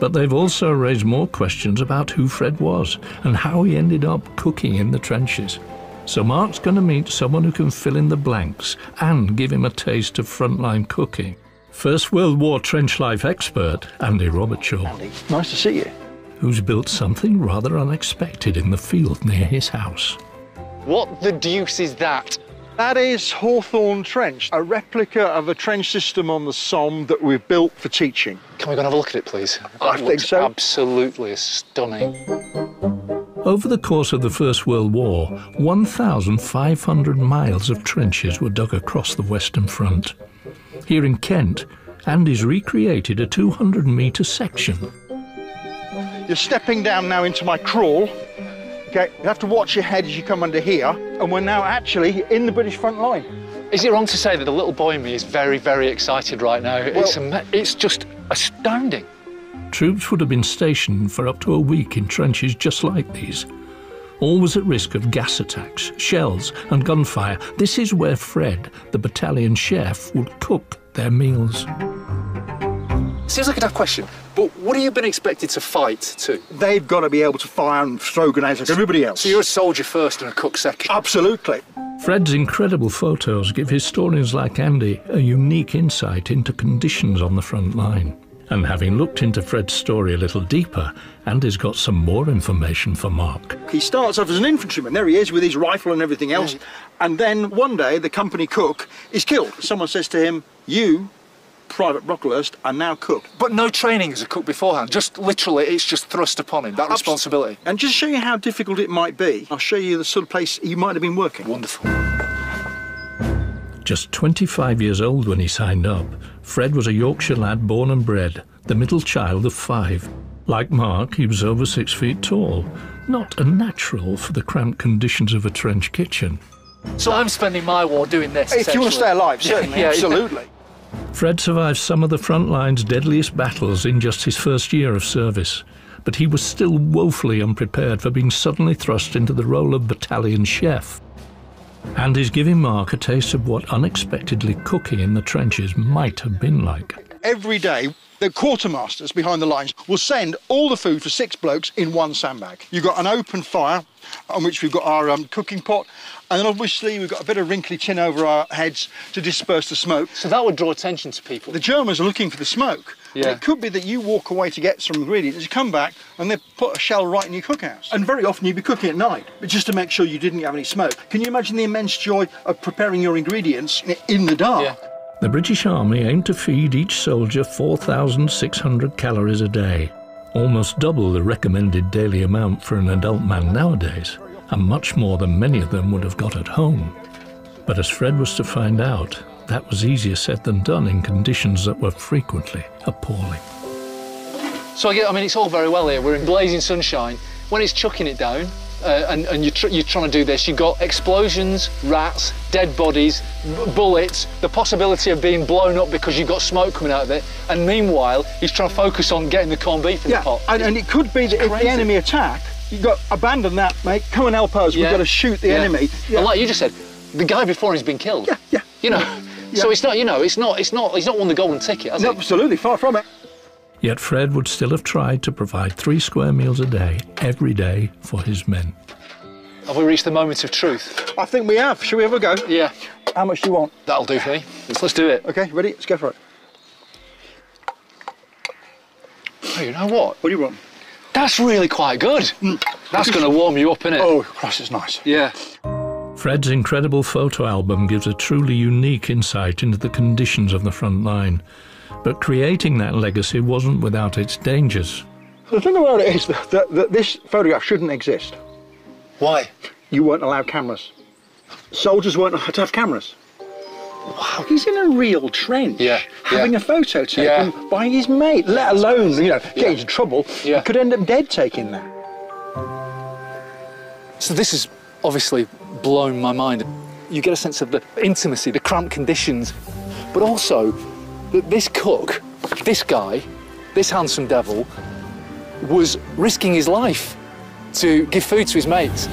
But they've also raised more questions about who Fred was and how he ended up cooking in the trenches. So Mark's going to meet someone who can fill in the blanks and give him a taste of frontline cooking. First World War trench life expert, Andy Robertshaw. Andy, nice to see you. Who's built something rather unexpected in the field near his house. What the deuce is that? That is Hawthorne Trench, a replica of a trench system on the Somme that we've built for teaching. Can we go and have a look at it, please? I think so. Absolutely stunning. Over the course of the First World War, 1,500 miles of trenches were dug across the Western Front. Here in Kent, Andy's recreated a 200-metre section. You're stepping down now into my crawl. Okay, you have to watch your head as you come under here, and we're now actually in the British front line. Is it wrong to say that the little boy in me is very, very excited right now? Well, it's just astounding. Troops would have been stationed for up to a week in trenches just like these. Always at risk of gas attacks, shells and gunfire. This is where Fred, the battalion chef, would cook their meals. Seems like a tough question, but what have you been expected to fight to? They've got to be able to fire and throw grenades like everybody else. So you're a soldier first and a cook second? Absolutely. Fred's incredible photos give historians like Andy a unique insight into conditions on the front line. And having looked into Fred's story a little deeper, Andy's got some more information for Mark. He starts off as an infantryman. There he is with his rifle and everything else. And then one day, the company cook is killed. Someone says to him, "You, Private Brocklehurst, are now cook." But no training as a cook beforehand, just literally it's just thrust upon him, that responsibility. And just to show you how difficult it might be, I'll show you the sort of place he might have been working. Wonderful. Just 25 years old when he signed up, Fred was a Yorkshire lad born and bred, the middle child of 5. Like Mark, he was over 6 feet tall, not unnatural for the cramped conditions of a trench kitchen. So I'm spending my war doing this, If you want to stay alive, certainly, Yeah, absolutely. Fred survived some of the front line's deadliest battles in just his first year of service, but he was still woefully unprepared for being suddenly thrust into the role of battalion chef. And he's giving Mark a taste of what unexpectedly cooking in the trenches might have been like. Every day, the quartermasters behind the lines will send all the food for 6 blokes in one sandbag. You've got an open fire on which we've got our cooking pot, and then obviously we've got a bit of wrinkly tin over our heads to disperse the smoke. So that would draw attention to people. The Germans are looking for the smoke. Yeah. It could be that you walk away to get some ingredients, you come back and they put a shell right in your cookhouse. And very often you'd be cooking at night, but just to make sure you didn't have any smoke. Can you imagine the immense joy of preparing your ingredients in the dark? Yeah. The British Army aimed to feed each soldier 4,600 calories a day, almost double the recommended daily amount for an adult man nowadays, and much more than many of them would have got at home. But as Fred was to find out, that was easier said than done in conditions that were frequently appalling. So I mean, it's all very well here. We're in blazing sunshine. When it's chucking it down, and you're trying to do this, you've got explosions, rats, dead bodies, bullets, the possibility of being blown up because you've got smoke coming out of it, and meanwhile, he's trying to focus on getting the corned beef in the pot. And it could be that if the enemy attack, you've got to abandon that, mate, come and help us, we've got to shoot the enemy. Yeah. And like you just said, the guy before he's been killed. Yeah. You know, so it's not, you know, he's not won the golden ticket, has he? Absolutely, far from it. Yet Fred would still have tried to provide 3 square meals a day, every day, for his men. Have we reached the moment of truth? I think we have. Shall we have a go? Yeah. How much do you want? That'll do for me. Let's do it. Okay, ready? Let's go for it. Oh, you know what? What do you want? That's really quite good. That's going to warm you up, innit? Oh, Christ, it's nice. Yeah. Fred's incredible photo album gives a truly unique insight into the conditions of the front line. But creating that legacy wasn't without its dangers. The thing about it is that this photograph shouldn't exist. Why? You weren't allowed cameras. Soldiers weren't allowed to have cameras. Wow, he's in a real trench, having a photo taken by his mate, let alone, you know, get into trouble. He could end up dead taking that. So this has obviously blown my mind. You get a sense of the intimacy, the cramped conditions, but also that this cook, this guy, this handsome devil, was risking his life to give food to his mates.